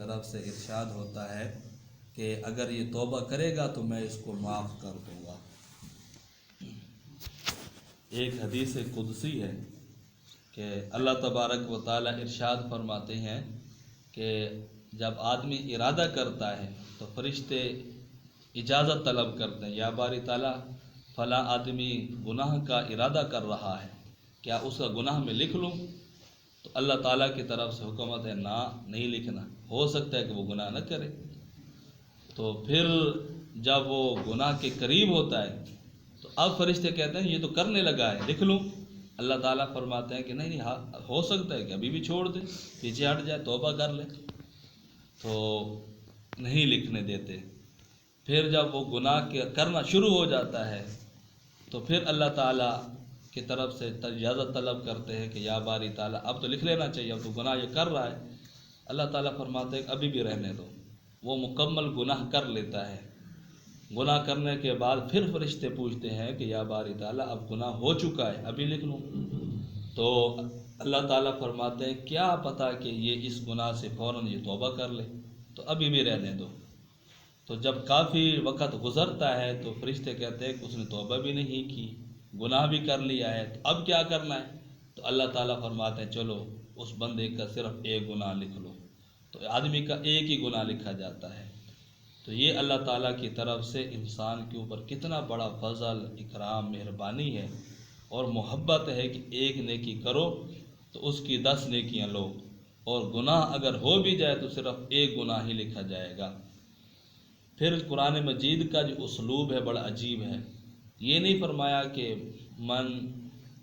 طرف سے ارشاد ہوتا ہے کہ اگر یہ توبہ کرے گا تو میں اس کو معاف کر دوں گا۔ ایک حدیث قدسی ہے کہ اللہ تبارک و تعالی ارشاد فرماتے ہیں کہ جب آدمی ارادہ کرتا ہے تو فرشتے اجازت طلب کرتے ہیں، یا باری تعالیٰ فلاں آدمی گناہ کا ارادہ کر رہا ہے، کیا اس کا گناہ میں لکھ لوں؟ تو اللہ تعالیٰ کی طرف سے حکمت ہے نہ، نہیں لکھنا، ہو سکتا ہے کہ وہ گناہ نہ کرے۔ تو پھر جب وہ گناہ کے قریب ہوتا ہے تو اب فرشتے کہتے ہیں یہ تو کرنے لگا ہے، لکھ لوں؟ اللہ تعالیٰ فرماتے ہیں کہ نہیں، ہو سکتا ہے کہ ابھی بھی چھوڑ دے، پیچھے ہٹ جائے، توبہ کر لے۔ تو نہیں لکھنے دیتے۔ پھر جب وہ گناہ کرنا شروع ہو جاتا ہے تو پھر اللہ تعالیٰ کی طرف سے اجازت طلب کرتے ہیں کہ یا باری تعالیٰ اب تو لکھ لینا چاہیے، اب تو گناہ یہ کر رہا ہے۔ اللہ تعالیٰ فرماتے ہیں کہ ابھی بھی رہنے دو۔ وہ مکمل گناہ کر لیتا ہے۔ گناہ کرنے کے بعد پھر فرشتے پوچھتے ہیں کہ یا باری تعالیٰ اب گناہ ہو چکا ہے، ابھی لکھ لوں؟ تو اللہ تعالیٰ فرماتے ہیں کیا پتہ کہ یہ اس گناہ سے فوراً یہ توبہ کر لے، تو ابھی بھی رہنے دو۔ تو جب کافی وقت گزرتا ہے تو فرشتے کہتے ہیں کہ اس نے توبہ بھی نہیں کی، گناہ بھی کر لیا ہے، تو اب کیا کرنا ہے؟ تو اللہ تعالیٰ فرماتے ہیں چلو اس بندے کا صرف ایک گناہ لکھ لو۔ تو آدمی کا ایک ہی گناہ لکھا جاتا ہے۔ تو یہ اللہ تعالیٰ کی طرف سے انسان کے اوپر کتنا بڑا فضل، اکرام، مہربانی ہے اور محبت ہے کہ ایک نیکی کرو تو اس کی 10 نیکیاں لو، اور گناہ اگر ہو بھی جائے تو صرف ایک گناہ ہی لکھا جائے گا۔ پھر قرآن مجید کا جو اسلوب ہے بڑا عجیب ہے۔ یہ نہیں فرمایا کہ من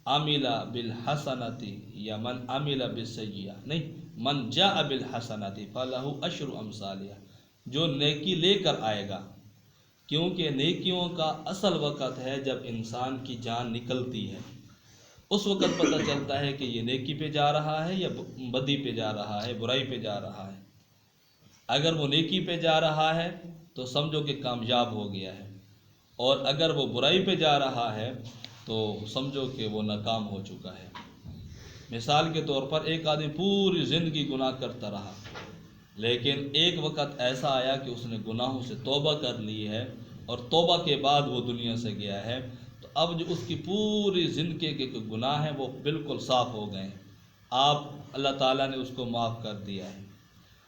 عمل بالحسنۃ یا من عمل بالسیئہ، نہیں، من جاء بالحسنۃ فلہ عشر امثالہا، جو نیکی لے کر آئے گا، کیونکہ نیکیوں کا اصل وقت ہے جب انسان کی جان نکلتی ہے، اس وقت پتہ چلتا ہے کہ یہ نیکی پہ جا رہا ہے یا بدی پہ جا رہا ہے، برائی پہ جا رہا ہے۔ اگر وہ نیکی پہ جا رہا ہے تو سمجھو کہ کامیاب ہو گیا ہے، اور اگر وہ برائی پہ جا رہا ہے تو سمجھو کہ وہ ناکام ہو چکا ہے۔ مثال کے طور پر ایک آدمی پوری زندگی گناہ کرتا رہا، لیکن ایک وقت ایسا آیا کہ اس نے گناہوں سے توبہ کر لی ہے، اور توبہ کے بعد وہ دنیا سے گیا ہے، تو اب جو اس کی پوری زندگی کے گناہ ہیں وہ بالکل صاف ہو گئے ہیں۔ اللہ تعالیٰ نے اس کو معاف کر دیا ہے۔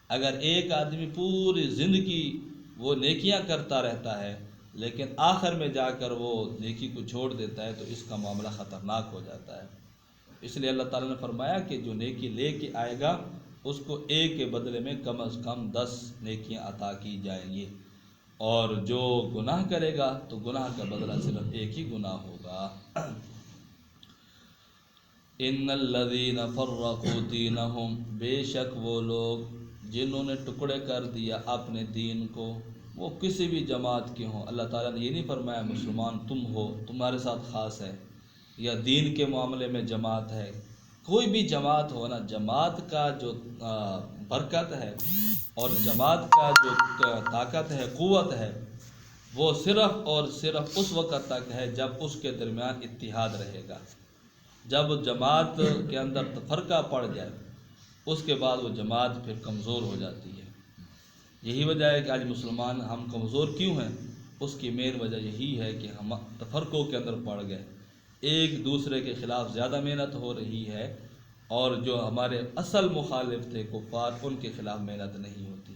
اگر ایک آدمی پوری زندگی وہ نیکیاں کرتا رہتا ہے لیکن آخر میں جا کر وہ نیکی کو چھوڑ دیتا ہے تو اس کا معاملہ خطرناک ہو جاتا ہے۔ اس لیے اللہ تعالیٰ نے فرمایا کہ جو نیکی لے کے آئے گا اس کو ایک کے بدلے میں کم از کم 10 نیکیاں عطا کی جائیں گی، اور جو گناہ کرے گا تو گناہ کا بدلہ صرف ایک ہی گناہ ہوگا۔ ان الذین فرقوا دینہم، بے شک وہ لوگ جنہوں نے ٹکڑے کر دیا اپنے دین کو، وہ کسی بھی جماعت کے ہوں۔ اللہ تعالیٰ نے یہ نہیں فرمایا مسلمان تم ہو، تمہارے ساتھ خاص ہے، یا دین کے معاملے میں جماعت ہے، کوئی بھی جماعت ہو نا، جماعت کا جو برکت ہے اور جماعت کا جو طاقت ہے، قوت ہے، وہ صرف اور صرف اس وقت تک ہے جب اس کے درمیان اتحاد رہے گا۔ جب جماعت کے اندر تفرقہ پڑ جائے اس کے بعد وہ جماعت پھر کمزور ہو جاتی ہے۔ یہی وجہ ہے کہ آج مسلمان ہم کمزور کیوں ہیں؟ اس کی مین وجہ یہی ہے کہ ہم تفرقوں کے اندر پڑ گئے، ایک دوسرے کے خلاف زیادہ محنت ہو رہی ہے، اور جو ہمارے اصل مخالف تھے کفار، ان کے خلاف محنت نہیں ہوتی۔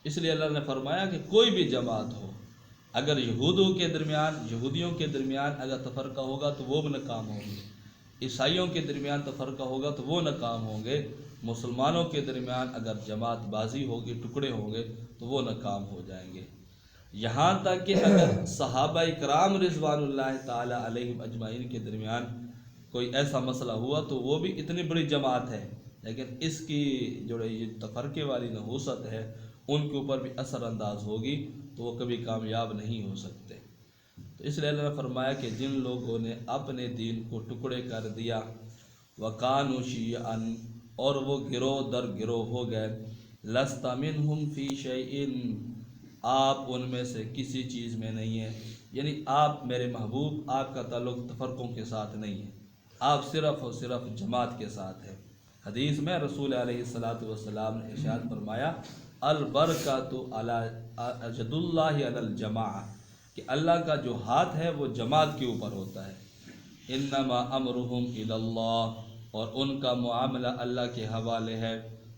اس لیے اللہ نے فرمایا کہ کوئی بھی جماعت ہو، اگر یہودیوں کے درمیان اگر تفرقہ ہوگا تو وہ بھی ناکام ہوں گے، عیسائیوں کے درمیان تفرقہ ہوگا تو وہ ناکام ہوں گے، مسلمانوں کے درمیان اگر جماعت بازی ہوگی، ٹکڑے ہوں گے تو وہ ناکام ہو جائیں گے۔ یہاں تک کہ اگر صحابہ کرام رضوان اللہ تعالی علیہم اجمعین کے درمیان کوئی ایسا مسئلہ ہوا تو وہ بھی اتنی بڑی جماعت ہے، لیکن اس کی جو یہ تفرقے والی نحوست ہے ان کے اوپر بھی اثر انداز ہوگی تو وہ کبھی کامیاب نہیں ہو سکتے۔ تو اس لیے اللہ نے فرمایا کہ جن لوگوں نے اپنے دین کو ٹکڑے کر دیا، وَكَانُوا شِيَعًا، اور وہ گروہ در گروہ ہو گئے، لَسْتَ مِنْهُمْ فِي شَيْءٍ، آپ ان میں سے کسی چیز میں نہیں ہیں، یعنی آپ میرے محبوب، آپ کا تعلق تفرقوں کے ساتھ نہیں ہے، آپ صرف اور صرف جماعت کے ساتھ ہیں۔ حدیث میں رسول علیہ الصلاۃ والسلام نے ارشاد فرمایا البرکۃ علی ید اللہ علی الجماع، کہ اللہ کا جو ہاتھ ہے وہ جماعت کے اوپر ہوتا ہے۔ انما امرہم الی اللہ، اور ان کا معاملہ اللہ کے حوالے ہے۔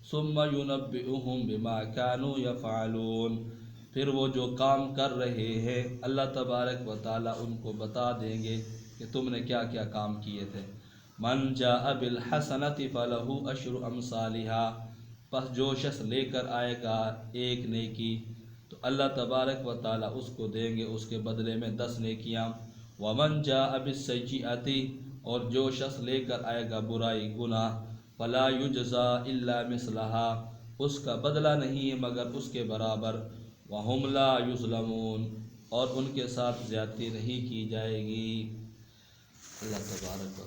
ثم ینبئہم بما کانوا یفعلون، پھر وہ جو کام کر رہے ہیں اللہ تبارک و تعالیٰ ان کو بتا دیں گے کہ تم نے کیا کیا کام کیے تھے۔ من جاء بالحسنۃ فلہ عشر امثالها، پس جو شخص لے کر آئے گا ایک نیکی تو اللہ تبارک و تعالیٰ اس کو دیں گے اس کے بدلے میں 10 نیکیاں۔ ومن جاء بالسیئۃ، اور جو شخص لے کر آئے گا برائی گناہ، فلا یجزا الا مثلها، اس کا بدلہ نہیں ہے مگر اس کے برابر۔ وہم لا یظلمون، اور ان کے ساتھ زیادتی نہیں کی جائے گی۔ اللہ تبارک و